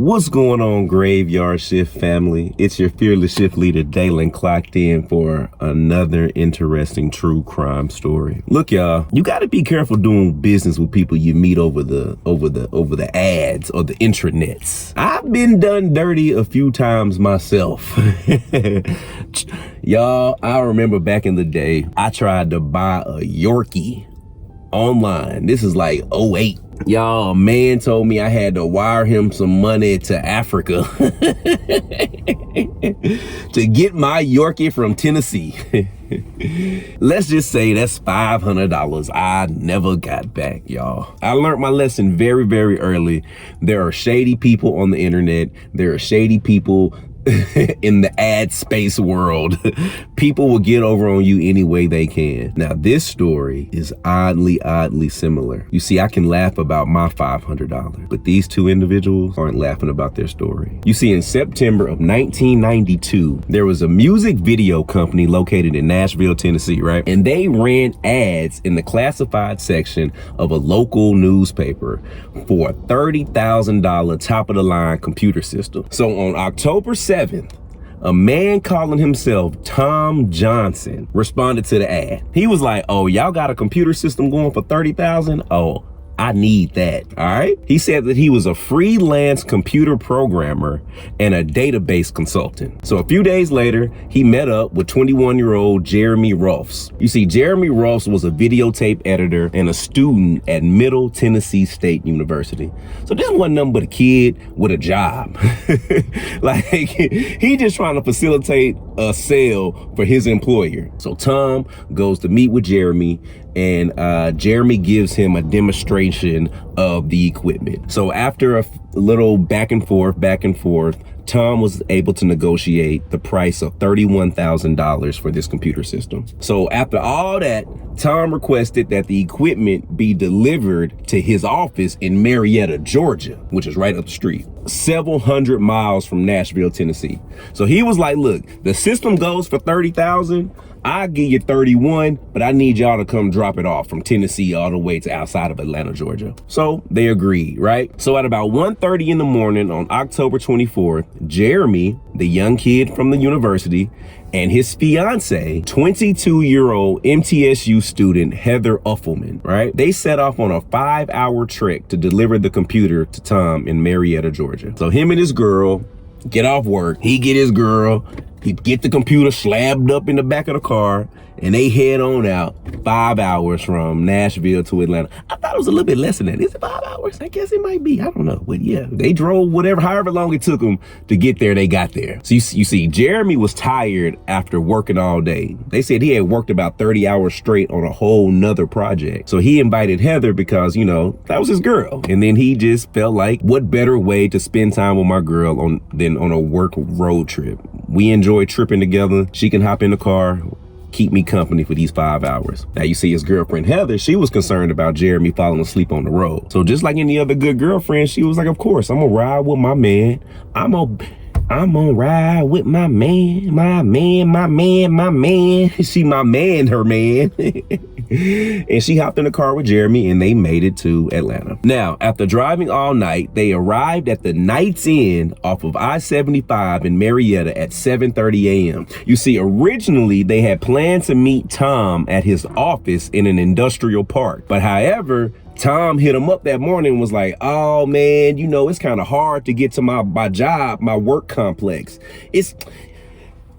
What's going on, Graveyard Shift family? It's your fearless shift leader, Dalen, clocked in for another interesting true crime story. Look, y'all, you got to be careful doing business with people you meet over the ads or the intranets. I've been done dirty a few times myself. Y'all, I remember back in the day, I tried to buy a Yorkie online. This is like 08. Y'all, a man told me I had to wire him some money to Africa to get my Yorkie from Tennessee. Let's just say that's $500 I never got back, y'all. I learned my lesson very, very early. There are shady people on the internet. There are shady people in the ad space world. People will get over on you any way they can. Now, this story is oddly similar. You see, I can laugh about my $500, but these two individuals aren't laughing about their story. You see, in September of 1992, there was a music video company located in Nashville, Tennessee, right? And they ran ads in the classified section of a local newspaper for a $30,000 top of the line computer system. So on October 7th, a man calling himself Tom Johnson responded to the ad. He was like, "Oh, y'all got a computer system going for $30,000? Oh, I need that." All right. He said that he was a freelance computer programmer and a database consultant. So a few days later, he met up with 21-year-old Jeremey Ross. You see, Jeremey Ross was a videotape editor and a student at Middle Tennessee State University. So this wasn't nothing but a kid with a job. Like, he just trying to facilitate a sale for his employer. So Tom goes to meet with Jeremey, and Jeremey gives him a demonstration of the equipment. So after a little back and forth, Tom was able to negotiate the price of $31,000 for this computer system. So after all that, Tom requested that the equipment be delivered to his office in Marietta, Georgia, which is right up the street, several hundred miles from Nashville, Tennessee. So he was like, "Look, the system goes for $30,000. I'll give you 31, but I need y'all to come drop it off from Tennessee all the way to outside of Atlanta, Georgia." So they agreed, right? So at about 1:30 in the morning on October 24th, Jeremey, the young kid from the university, and his fiance, 22-year-old MTSU student Heather Uffelman, right? They set off on a 5-hour trek to deliver the computer to Tom in Marietta, Georgia. So him and his girl get off work, he get his girl, he get the computer slabbed up in the back of the car, and they head on out 5 hours from Nashville to Atlanta. I thought it was a little bit less than that. Is it 5 hours? I guess it might be. I don't know. But yeah, they drove however long it took them to get there, they got there. So you see, Jeremey was tired after working all day. They said he had worked about 30 hours straight on a whole nother project. So he invited Heather because, you know, that was his girl. And then he just felt like, what better way to spend time with my girl than on a work road trip? We enjoy tripping together. She can hop in the car, keep me company for these 5 hours. Now you see, his girlfriend Heather, she was concerned about Jeremey falling asleep on the road. So just like any other good girlfriend, she was like, "Of course, I'm gonna ride with my man. I'm gonna ride with my man, my man. She my man, her man." And she hopped in the car with Jeremey and they made it to Atlanta. Now, after driving all night, they arrived at the Knight's Inn off of I-75 in Marietta at 7:30 a.m. You see, originally they had planned to meet Tom at his office in an industrial park. But however, Tom hit him up that morning and was like, "Oh man, you know, it's kind of hard to get to my job, my work complex.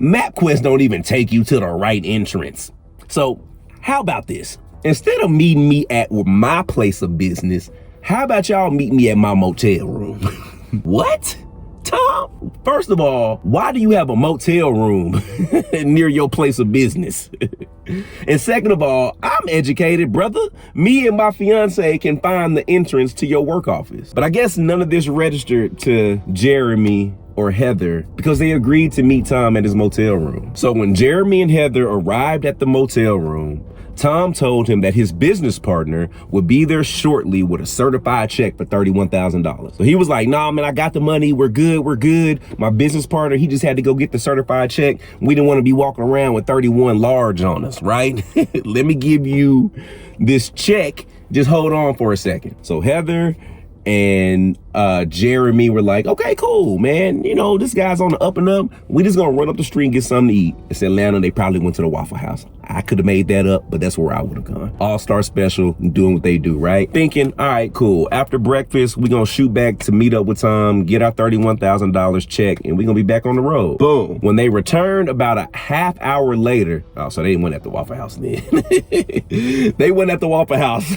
MapQuest don't even take you to the right entrance. So how about this? Instead of meeting me at my place of business, how about y'all meet me at my motel room?" What? Tom, first of all, why do you have a motel room near your place of business? And second of all, I'm educated, brother. Me and my fiance can find the entrance to your work office. But I guess none of this registered to Jeremey or Heather because they agreed to meet Tom at his motel room. So when Jeremey and Heather arrived at the motel room, Tom told him that his business partner would be there shortly with a certified check for $31,000. So he was like, "Nah, man, I got the money. We're good. My business partner, he just had to go get the certified check. We didn't want to be walking around with 31 large on us, right? Let me give you this check. Just hold on for a second." So Heather and Jeremy were like, okay, cool, man. You know, this guy's on the up and up. We just gonna run up the street and get something to eat. It's Atlanta. They probably went to the Waffle House. I could have made that up, but that's where I would have gone. All-Star Special, doing what they do, right? Thinking, all right, cool. After breakfast, we gonna shoot back to meet up with Tom, get our $31,000 check, and we gonna be back on the road. Boom. When they returned about a half hour later, oh, so they went at the Waffle House then. They went at the Waffle House.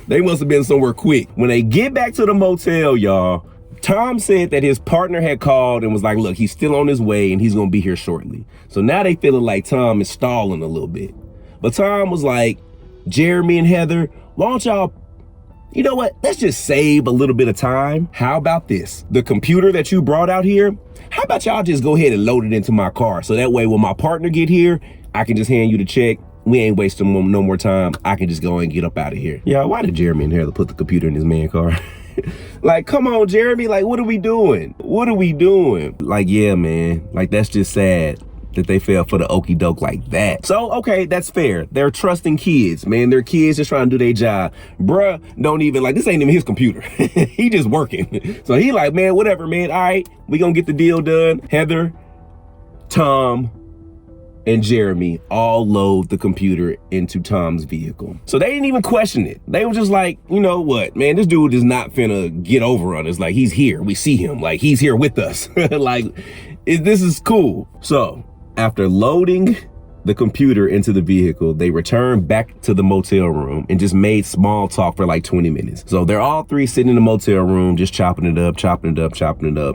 They must have been somewhere quick. When they get back to the motel, y'all, Tom said that his partner had called and was like, look, he's still on his way and he's gonna be here shortly. So now they feeling like Tom is stalling a little bit. But Tom was like, Jeremy and Heather, why don't y'all, you know what? Let's just save a little bit of time. How about this? The computer that you brought out here, how about y'all just go ahead and load it into my car? So that way when my partner get here, I can just hand you the check. We ain't wasting no more time. I can just go and get up out of here. Yeah, why did Jeremy and Heather put the computer in his man car? Like, come on, Jeremy, like, what are we doing? What are we doing? Like, yeah, man, like, that's just sad that they fell for the okie doke like that. So, okay, that's fair. They're trusting kids, man. They're kids just trying to do their job. Bruh, don't even, like, this ain't even his computer. He just working. So he like, man, whatever, man. All right, we gonna get the deal done. Heather, Tom, and Jeremy all load the computer into Tom's vehicle. So they didn't even question it. They were just like, you know what, man, this dude is not finna get over on us. Like, he's here, we see him, like he's here with us. Like, this is cool. So after loading the computer into the vehicle, they returned back to the motel room and just made small talk for like 20 minutes. So they're all three sitting in the motel room, just chopping it up.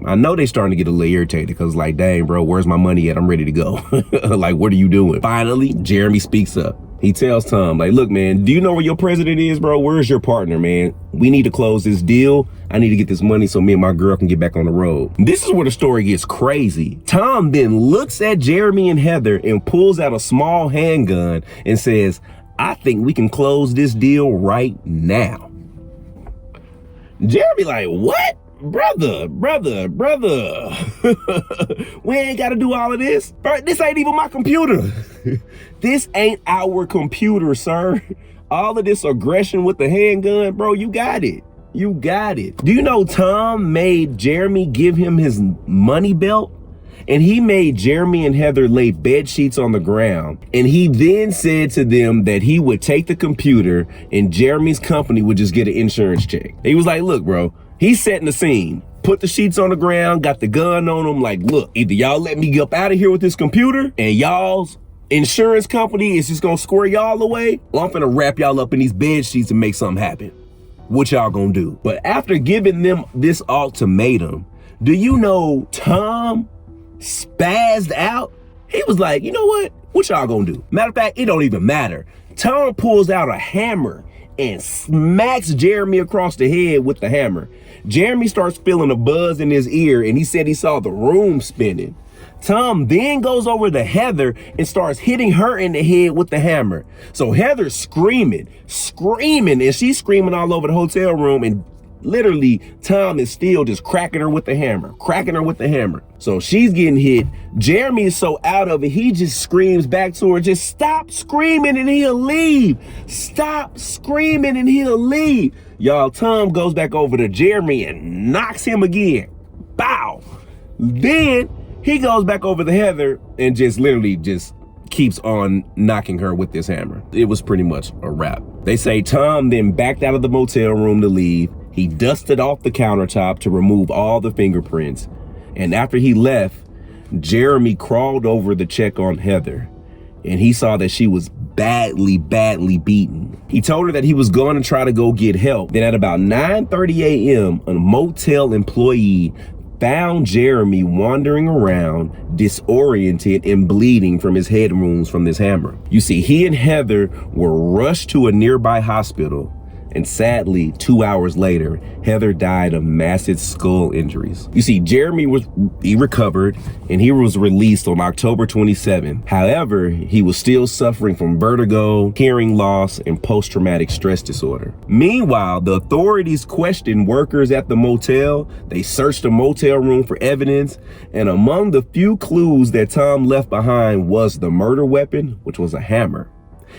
I know they starting to get a little irritated because like, dang, bro, where's my money at? I'm ready to go. Like, what are you doing? Finally, Jeremy speaks up. He tells Tom, like, look, man, do you know where your president is, bro? Where's your partner, man? We need to close this deal. I need to get this money so me and my girl can get back on the road. This is where the story gets crazy. Tom then looks at Jeremy and Heather and pulls out a small handgun and says, I think we can close this deal right now. Jeremy like, what? Brother. We ain't got to do all of this. Bro, this ain't even my computer. This ain't our computer, sir. All of this aggression with the handgun, bro, you got it. You got it. Do you know Tom made Jeremy give him his money belt? And he made Jeremy and Heather lay bed sheets on the ground. And he then said to them that he would take the computer and Jeremy's company would just get an insurance check. He was like, look, bro, he's setting the scene. Put the sheets on the ground, got the gun on him. Like, look, either y'all let me get up out of here with this computer and y'all's insurance company is just gonna square y'all away, or I'm gonna wrap y'all up in these bed sheets and make something happen. What y'all gonna do? But after giving them this ultimatum, do you know Tom spazzed out? He was like, you know what y'all gonna do? Matter of fact, it don't even matter. Tom pulls out a hammer and smacks Jeremy across the head with the hammer. Jeremy starts feeling a buzz in his ear and he said he saw the room spinning. Tom then goes over to Heather and starts hitting her in the head with the hammer. So Heather's screaming, and she's screaming all over the hotel room, and literally Tom is still just cracking her with the hammer. So she's getting hit. Jeremy is so out of it, he just screams back to her, just stop screaming and he'll leave. Stop screaming and he'll leave. Y'all, Tom goes back over to Jeremy and knocks him again. Bow. Then he goes back over to Heather and just literally just keeps on knocking her with this hammer. It was pretty much a wrap. They say Tom then backed out of the motel room to leave. He dusted off the countertop to remove all the fingerprints. And after he left, Jeremy crawled over to check on Heather, and he saw that she was badly beaten. He told her that he was going to try to go get help. Then at about 9:30 a.m., a motel employee found Jeremy wandering around, disoriented and bleeding from his head wounds from this hammer. You see, he and Heather were rushed to a nearby hospital, and sadly, 2 hours later, Heather died of massive skull injuries. You see, Jeremy recovered and he was released on October 27th. However, he was still suffering from vertigo, hearing loss, and post-traumatic stress disorder. Meanwhile, the authorities questioned workers at the motel. They searched the motel room for evidence, and among the few clues that Tom left behind was the murder weapon, which was a hammer.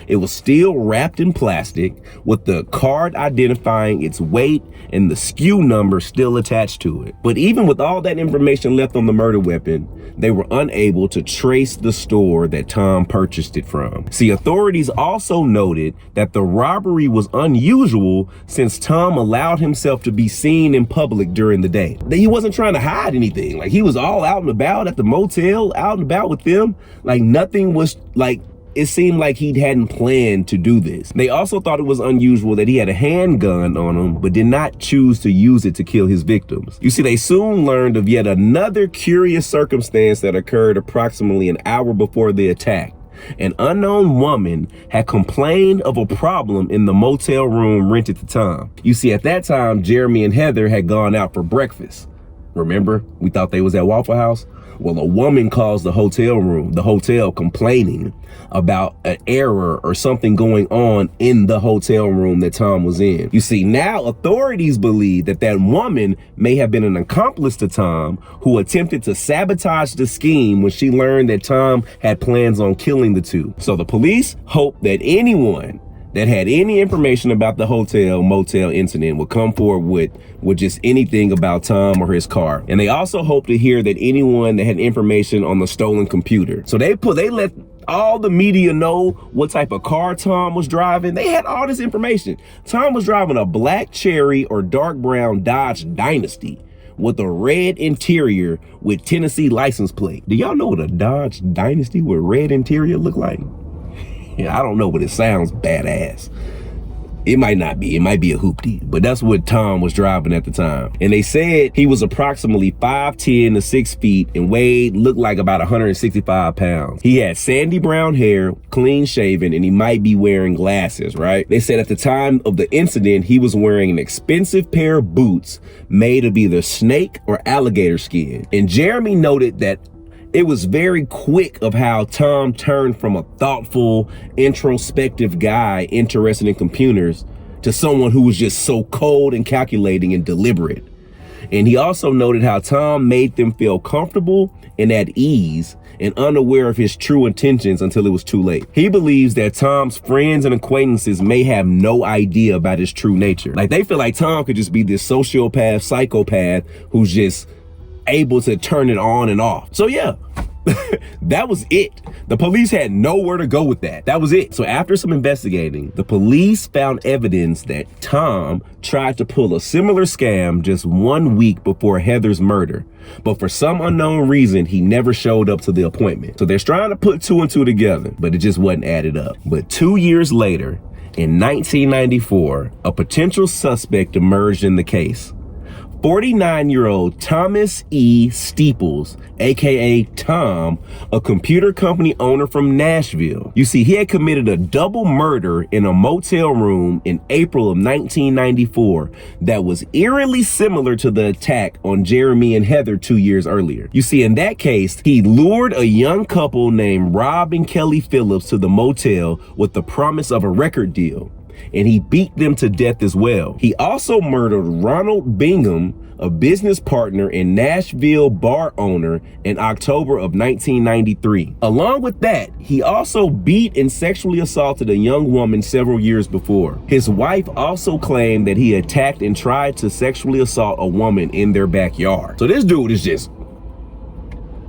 It was still wrapped in plastic with the card identifying its weight and the SKU number still attached to it. But even with all that information left on the murder weapon, they were unable to trace the store that Tom purchased it from. See, authorities also noted that the robbery was unusual since Tom allowed himself to be seen in public during the day. He wasn't trying to hide anything. Like, he was all out and about at the motel, out and about with them. Like, nothing was like, it seemed like he hadn't planned to do this. They also thought it was unusual that he had a handgun on him, but did not choose to use it to kill his victims. You see, they soon learned of yet another curious circumstance that occurred approximately an hour before the attack. An unknown woman had complained of a problem in the motel room rented to Tom. You see, at that time, Jeremey and Heather had gone out for breakfast. Remember, we thought they was at Waffle House? Well, a woman calls the hotel complaining about an error or something going on in the hotel room that Tom was in. You see, now authorities believe that that woman may have been an accomplice to Tom who attempted to sabotage the scheme when she learned that Tom had plans on killing the two. So the police hope that anyone that had any information about the motel incident would come forward with just anything about Tom or his car. And they also hope to hear that anyone that had information on the stolen computer. So they let all the media know what type of car Tom was driving. They had all this information. Tom was driving a black cherry or dark brown Dodge Dynasty with a red interior with Tennessee license plate. Do y'all know what a Dodge Dynasty with red interior look like? Yeah, I don't know, but it sounds badass. It might not be. It might be a hoopty, but that's what Tom was driving at the time. And they said he was approximately 5'10" to 6 feet and looked like about 165 pounds. He had sandy brown hair, clean shaven, and he might be wearing glasses, right? They said at the time of the incident, he was wearing an expensive pair of boots made of either snake or alligator skin. And Jeremey noted that it was very quick of how Tom turned from a thoughtful, introspective guy interested in computers to someone who was just so cold and calculating and deliberate. And he also noted how Tom made them feel comfortable and at ease and unaware of his true intentions until it was too late. He believes that Tom's friends and acquaintances may have no idea about his true nature. Like, they feel like Tom could just be this sociopath, psychopath who's just able to turn it on and off. So yeah, that was it. The police had nowhere to go with that. That was it. So after some investigating, the police found evidence that Tom tried to pull a similar scam just 1 week before Heather's murder. But for some unknown reason, he never showed up to the appointment. So they're trying to put two and two together, but it just wasn't added up. But 2 years later, in 1994, a potential suspect emerged in the case. 49-year-old Thomas E. Steeples, aka Tom, a computer company owner from Nashville. You see, he had committed a double murder in a motel room in April of 1994 that was eerily similar to the attack on Jeremey and Heather 2 years earlier. You see, in that case, he lured a young couple named Rob and Kelly Phillips to the motel with the promise of a record deal, and he beat them to death as well. He also murdered Ronald Bingham, a business partner and Nashville bar owner, in October of 1993. Along with that, he also beat and sexually assaulted a young woman several years before. His wife also claimed that he attacked and tried to sexually assault a woman in their backyard. So this dude is just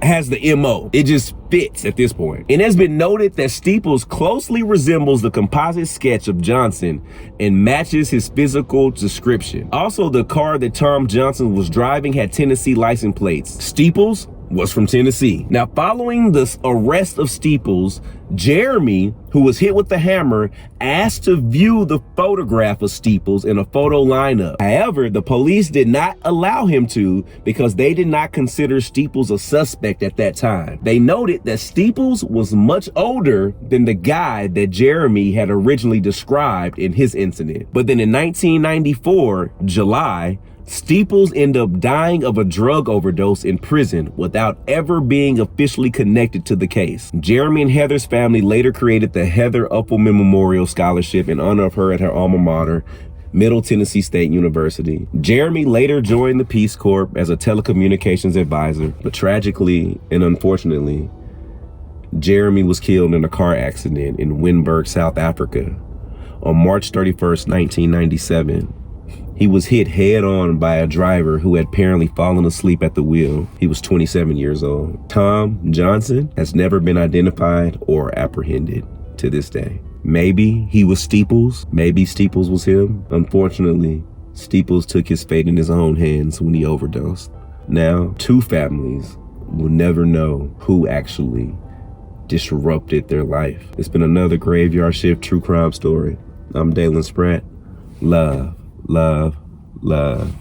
has the MO. It just fits at this point. It has been noted that Steeples closely resembles the composite sketch of Johnson and matches his physical description. Also, the car that Tom Johnson was driving had Tennessee license plates. Steeples was from Tennessee. Now, following the arrest of Steeples, Jeremey, who was hit with the hammer, asked to view the photograph of Steeples in a photo lineup. However, the police did not allow him to because they did not consider Steeples a suspect at that time. They noted that Steeples was much older than the guy that Jeremey had originally described in his incident. But then in 1994, July, Steeples ended up dying of a drug overdose in prison without ever being officially connected to the case. Jeremey and Heather's family later created the Heather Uffelman Memorial Scholarship in honor of her at her alma mater, Middle Tennessee State University. Jeremey later joined the Peace Corps as a telecommunications advisor, but tragically and unfortunately Jeremey was killed in a car accident in Windberg, South Africa on March 31st, 1997. He was hit head-on by a driver who had apparently fallen asleep at the wheel. He was 27 years old. Tom Johnson has never been identified or apprehended to this day. Maybe he was Steeples. Maybe Steeples was him. Unfortunately, Steeples took his fate in his own hands when he overdosed. Now, two families will never know who actually disrupted their life. It's been another Graveyard Shift true crime story. I'm Dalen Spratt. Love, love, love.